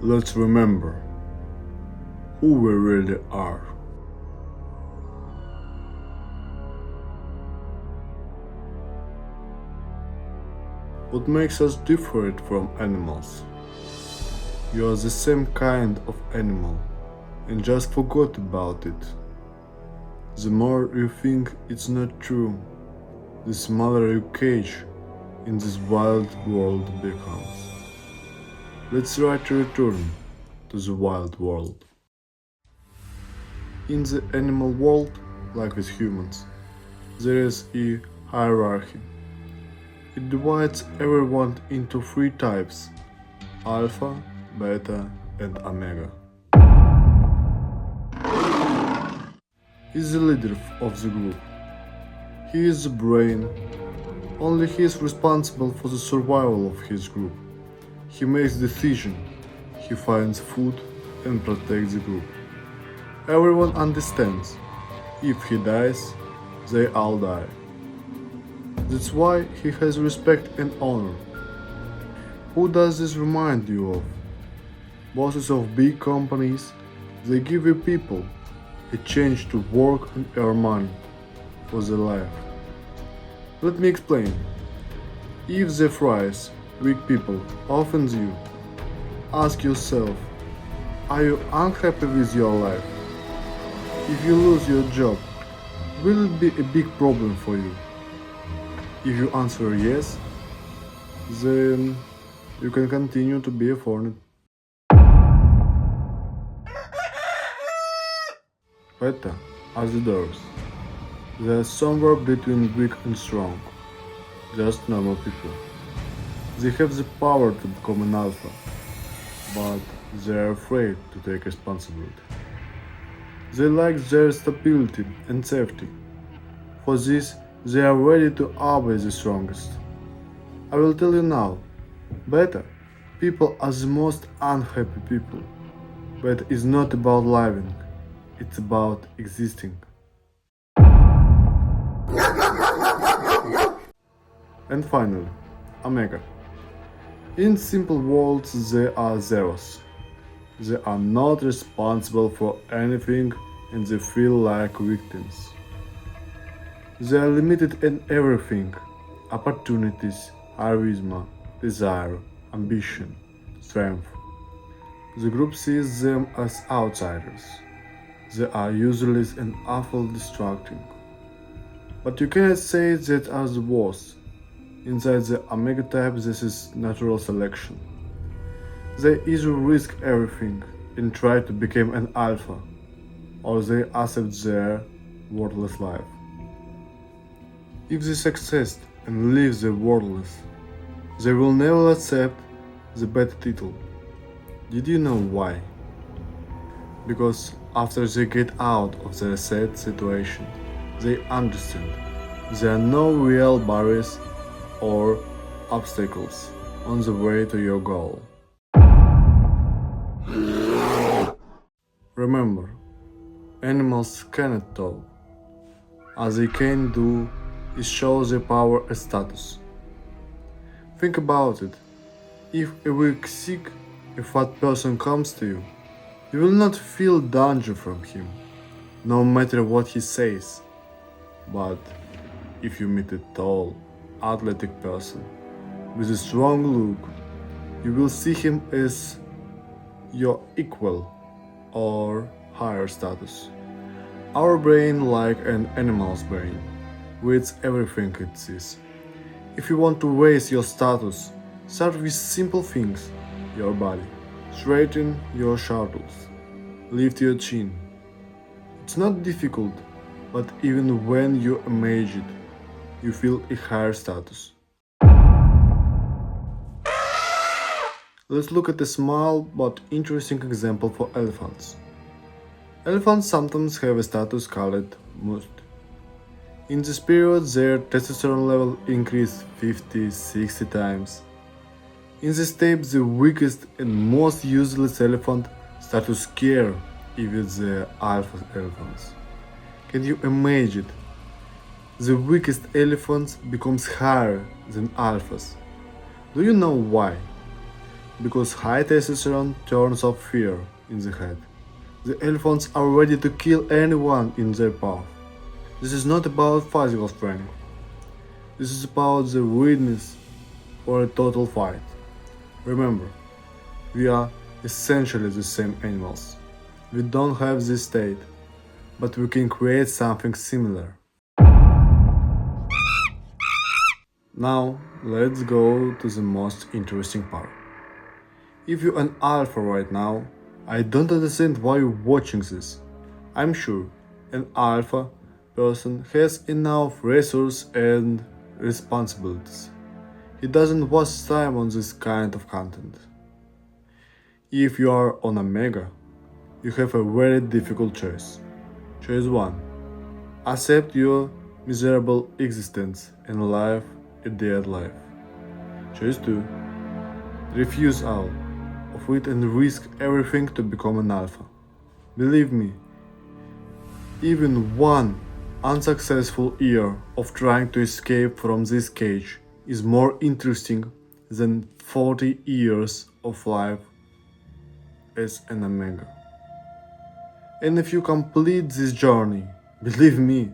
Let's remember who we really are. What makes us different from animals? You are the same kind of animal and just forgot about it. The more you think it's not true, the smaller your cage in this wild world becomes. Let's try to return to the wild world. In the animal world, like with humans, there is a hierarchy. It divides everyone into three types: alpha, beta, and omega. He's the leader of the group. He is the brain. Only he is responsible for the survival of his group. He makes decisions, he finds food and protects the group. Everyone understands. If he dies, they all die. That's why he has respect and honor. Who does this remind you of? Bosses of big companies, they give you people a chance to work and earn money for their life. Let me explain. If the phrase weak people offends you, ask yourself, are you unhappy with your life? If you lose your job, will it be a big problem for you? If you answer yes, then you can continue to be a thorn. Beta are the doors. They are somewhere between weak and strong, just normal people. They have the power to become an alpha, but they are afraid to take responsibility. They like their stability and safety. For this, they are ready to obey the strongest. I will tell you now, beta people are the most unhappy people. But it's not about living, it's about existing. And finally, omega. In simple words, they are zeros. They are not responsible for anything and they feel like victims. They are limited in everything: opportunities, charisma, desire, ambition, strength. The group sees them as outsiders. They are useless and awful distracting. But you cannot say that are the worst. Inside the omega type, this is natural selection. They either risk everything and try to become an alpha, or they accept their worthless life. If they succeed and leave the worthless, they will never accept the beta title. Did you know why? Because after they get out of their sad situation, they understand there are no real barriers or obstacles on the way to your goal. Remember, animals cannot talk. All they can do is show their power and status. Think about it. If a weak, sick, a fat person comes to you, you will not feel danger from him, no matter what he says. But if you meet a tall, athletic person with a strong look, you will see him as your equal or higher status. Our brain, like an animal's brain, weighs everything it sees. If you want to raise your status, start with simple things: your body. Straighten your shoulders. Lift your chin. It's not difficult, but even when you imagine it, you feel a higher status. Let's look at a small but interesting example for elephants. Elephants sometimes have a status called must. In this period, their testosterone level increased 50-60 times. In this step, the weakest and most useless elephant start to scare even the alpha elephants. Can you imagine? The weakest elephants becomes higher than alphas. Do you know why? because high testosterone turns off fear in the head. The elephants are ready to kill anyone in their path. This is not about physical strength. This is about the readiness for a total fight. Remember, we are essentially the same animals. We don't have this state, but we can create something similar. Now, let's go to the most interesting part. If you're an alpha right now, I don't understand why you're watching this. I'm sure an alpha person has enough resources and responsibilities. He doesn't waste time on this kind of content. If you are on Omega, you have a very difficult choice. Choice 1. Accept your miserable existence and live a dead life. Choice 2. Refuse all of it and risk everything to become an alpha. Believe me, even one unsuccessful year of trying to escape from this cage is more interesting than 40 years of life as an Omega. And if you complete this journey, believe me,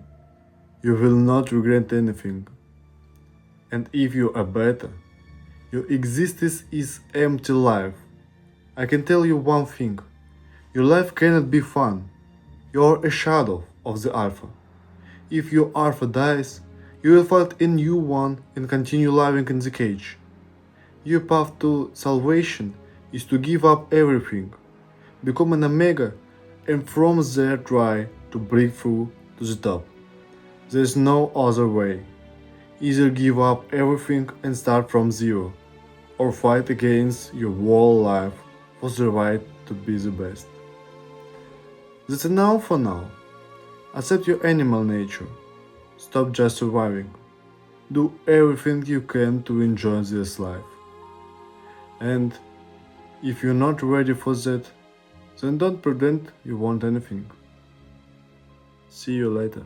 you will not regret anything. And if you are beta, your existence is empty life. I can tell you one thing, your life cannot be fun. You are a shadow of the alpha. If your alpha dies, you will find a new one and continue living in the cage. Your path to salvation is to give up everything, become an Omega, and from there try to break through to the top. There is no other way. Either give up everything and start from zero, or fight against your whole life for the right to be the best. That's enough for now. Accept your animal nature. Stop just surviving. Do everything you can to enjoy this life. And if you're not ready for that, then don't pretend you want anything. See you later.